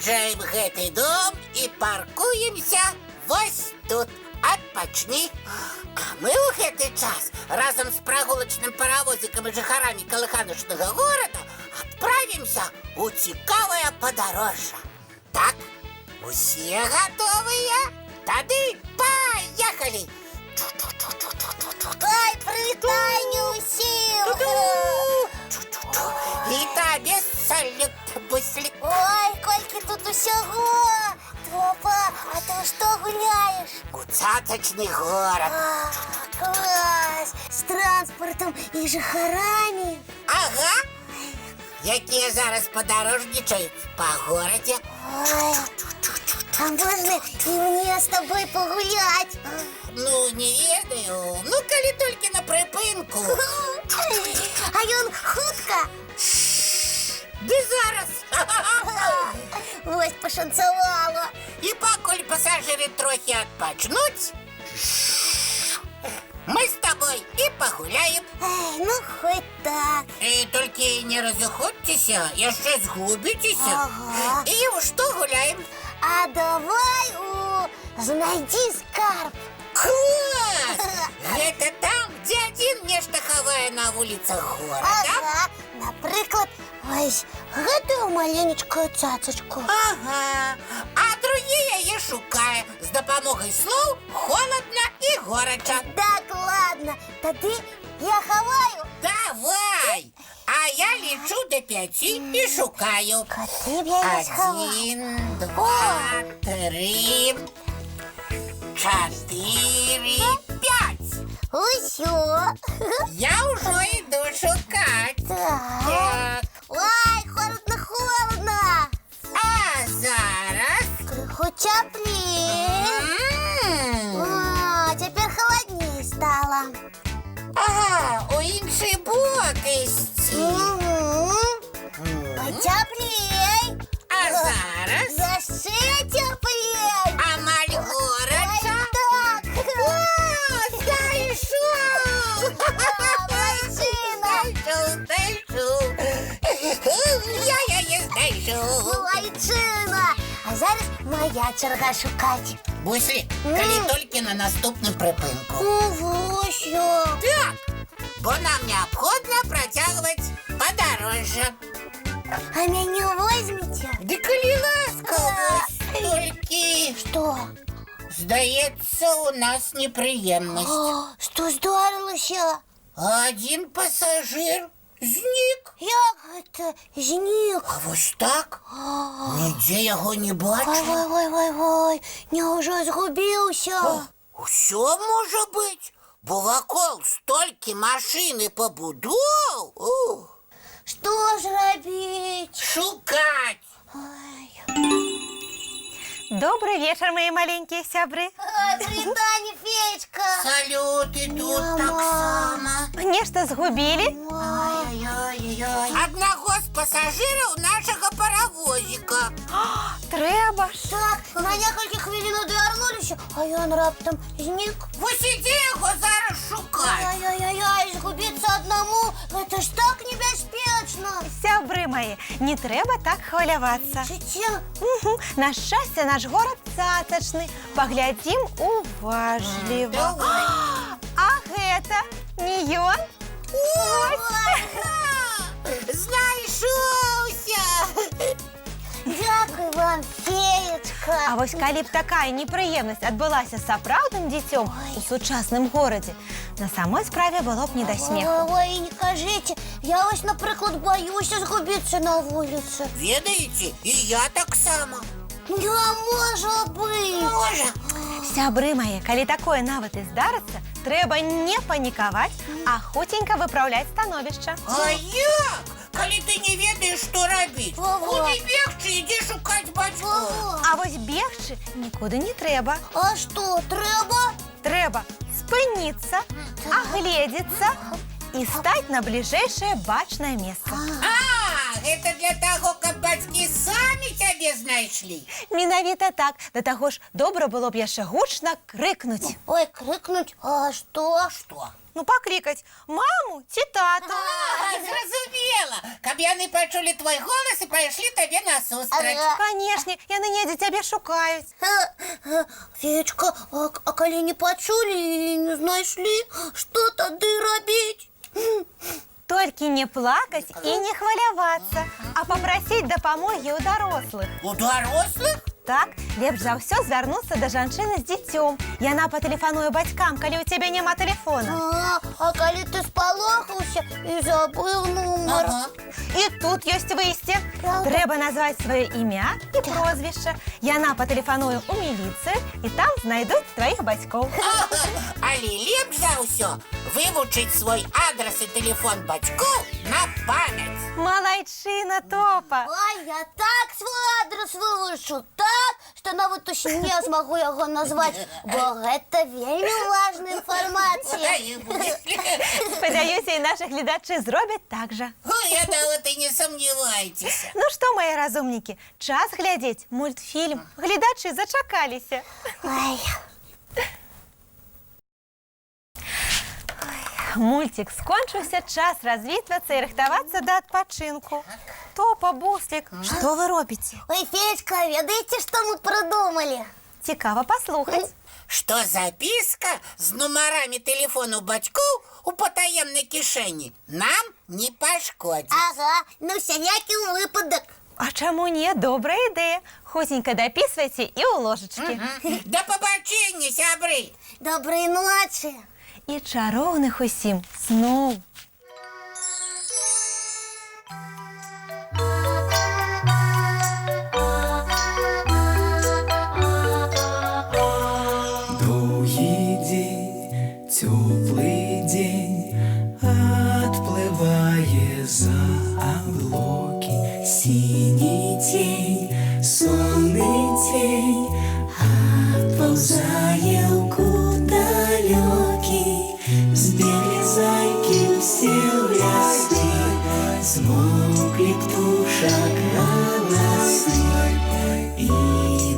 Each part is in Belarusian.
Праязджаем гэты дом і паркуемся вось тут. Адпачні. А мы ў гэты час разам з прагулачным паравозікам і жыхарамі калыханушнага горада адправімся ў цікавае падарожжа. Так, усе гатовыя? Тады паехалі! Ай, прывітанне ўсім! І табе салют, буслік. Ой, колькі тут усяго! Папа, а ты што гуляеш? У цацачны горад. Клас! З транспартам і жыхарамі. Ага. Якія зараз падарожнічаюць па горадзе. Ой, а можна і мне з тобой пагуляць? Ну, не ведаю. Ну, калі толькі на прыпынку. А ён хутка? Ды зараз. Вось пашанцавала. І пакуль пасажыры трохі адпачнуць, мы з табой і пагуляем. Ай, ну хоць так. І толькі не разыходзьцеся, яшчэ згубіцеся. Ага. І ў што гуляем? А давай знайдзі скарб. Клас! Гэта там, дзе адзін нешта хавае на вуліцах горада? Ага, напрыклад, вось гэтую маленечкую цацачку. Ага, а другі яе шукае з дапамогай слоў «холодна» і «горача». Дакладна, тады я хаваю. Давай! А я лічу до 5 і шукаю. Куды б я не сховала? 1, 2, 3, 4, 5. Усё. Я ўжо іду шукаць. Так. Так, Ой, холодно. а зараз... Крыху цяплей. О, цяпер халадней стала. Ага, у іншы бок ісці. Пацяплей. А зараз Яшчэ цяплей. амаль горача. Так. О, знайшов! Знайшов. Я яе знайшов. Малайчына. А зараз моя чарга шукаць. Буслі, калі толькі на наступным прыпынку. Вось я. Так, бо нам неабходна працягваць падарожжа. А мяне возьмеце? Ды калі ласка, вось толькі... Што? Здаецца, у нас непрыемнасць. О, што здарылася? Адзін пасажыр знік. Як гэта знік? А вось так? Нідзе яго не бачу. Ой, няўжо згубіўся? Усё можа быць, бо вакол столькі машын і пабудоў. Што ж рабіць? Шукаць. Добрый вечер, мои маленькие сябры. Прывітанне, феечка. Салют, і тут Няма. таксама. Нешта згубілі? Ай-яй-яй. Аднаго з пасажыраў нашага паравозіка. Трэба ж. Так, на некалькі хвілін адвярнуліся, а ён раптам знік. Вось ідзе яго зараз шукаць. Ай-яй-яй, згубіцца аднаму, гэта ж так небяспечна. Сябры мои, не трэба так хвалявацца. Жыццё. На шчасце наш горад цацачны. Паглядзім уважліва. Давай. А гэта не ён? Знайшоўся! Дякуй вам, феечка. А вось калі б такая непрыемнасць адбылася з сапраўдным дзіцём у сучасным горадзе, на самой справе было б не да смеху. Ой, не кажыце, я вось, напрыклад, баюся згубіцца на вуліцы. Ведаеце, і я таксама. Не можа быць. Можа. Сябры мае, калі такое нават і здарыцца, трэба не панікаваць, а хуценька выпраўляць становішча. А як? Калі ты не ведаеш, што рабіць? Ага. Куды бегчы, ідзі шукаць бацькоў. А вось бегчы нікуды не трэба. А што, трэба? Трэба спыніцца, агледзецца і стаць на бліжэйшае бачнае месца. А, это для того, каб бацькі самі цябе знайшлі. Менавіта так. Да таго ж добра было б яшчэ гучна крыкнуць. Ой, крикнуть, а что? Што? Ну, паклікаць маму ці тату. Зразумела, каб яны пачулі твой голас і пайшлі табе насустрач. Ага. Канешне, яны недзе цябе шукаюць. Феечка, а коли не почули и не знайшли, что тады рабіць? Толькі не плакаць і не хвалявацца, а папрасіць дапамогі ў дарослых. У дарослых? Так, лепш за ўсё звярнуцца да жанчыны з дзіцём. Яна патэлефануе бацькам, калі ў цябе няма тэлефона. А коли ты спалохаўся и забыл нумар? Ага. І тут ёсць выйсце. Правда? Трэба назваць сваё імя і прозвішча. Яна патэлефануе ў міліцыю, і там знайдуць тваіх бацькоў. Але лепш за ўсё вывучыць свой адрас і тэлефон бацькоў на памяць. Малайчына, Топа. Ой, я так свой адрес вывучу, так, что нават у сне змагу яго назваць, бо гэта вельмі важная інфармацыя. Спадзяюся, і нашы гледачы зробяць так жа. Я нават і не сумнівайцеся. Ну што, мае разумнікі, час глядзець мультфільм. Гледачы зачакаліся. Ой. Мультик скончыўся, час развітвацца і рыхтавацца да адпачынку. Топа, Буслік, што вы робіце? Ой, Феечка, ведаеце, што мы прыдумалі? Цікава паслухаць. Што запіска з нумарамі тэлефону бацькоў у патаемнай кішэні нам не пашкодзіць. Ага, на всякі выпадак. А чаму не? Добрая ідэя. Хутенька дапісвайце і ў ложачкі. Да пабачэння, сябры! Добрай ночы. І чароўных усім сноў. Довгий день, теплый день, отплывая за облаки. Синий тень, сонный тень, отползая в далекий. Сбегли зайки все в лесы, смолкли птушек голосы, и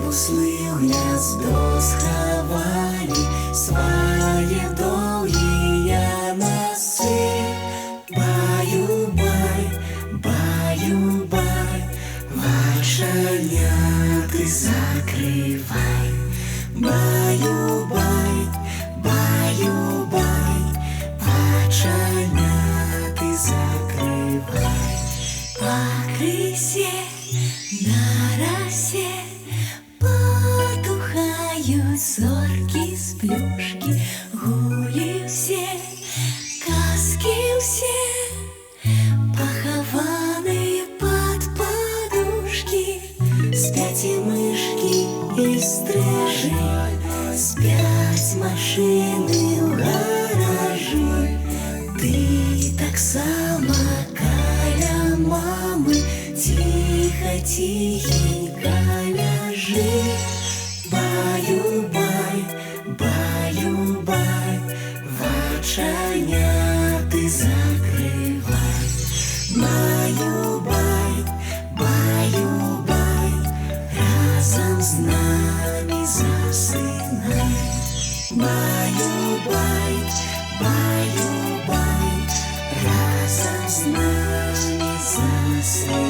буслы в гнездо сховали свои долгие носы. Баю-бай, баю-бай, вошаняты закрывай. Баю-бай, баю-бай, вошаняты закрывай. По крысе на росе потухают зорки с плюшки. Гули все, казки все, похованные под подушки. Спят и мышки, и стрижи, спят машины в гаражи. Ты так само каля мамы, тихо, тихенько ляжи. Баю-бай, баю-бай, вочаняты закрывай. Баю-бай, баю-бай, разом с нами засынай. Баю-бай, баю-бай, разом с нами засынай.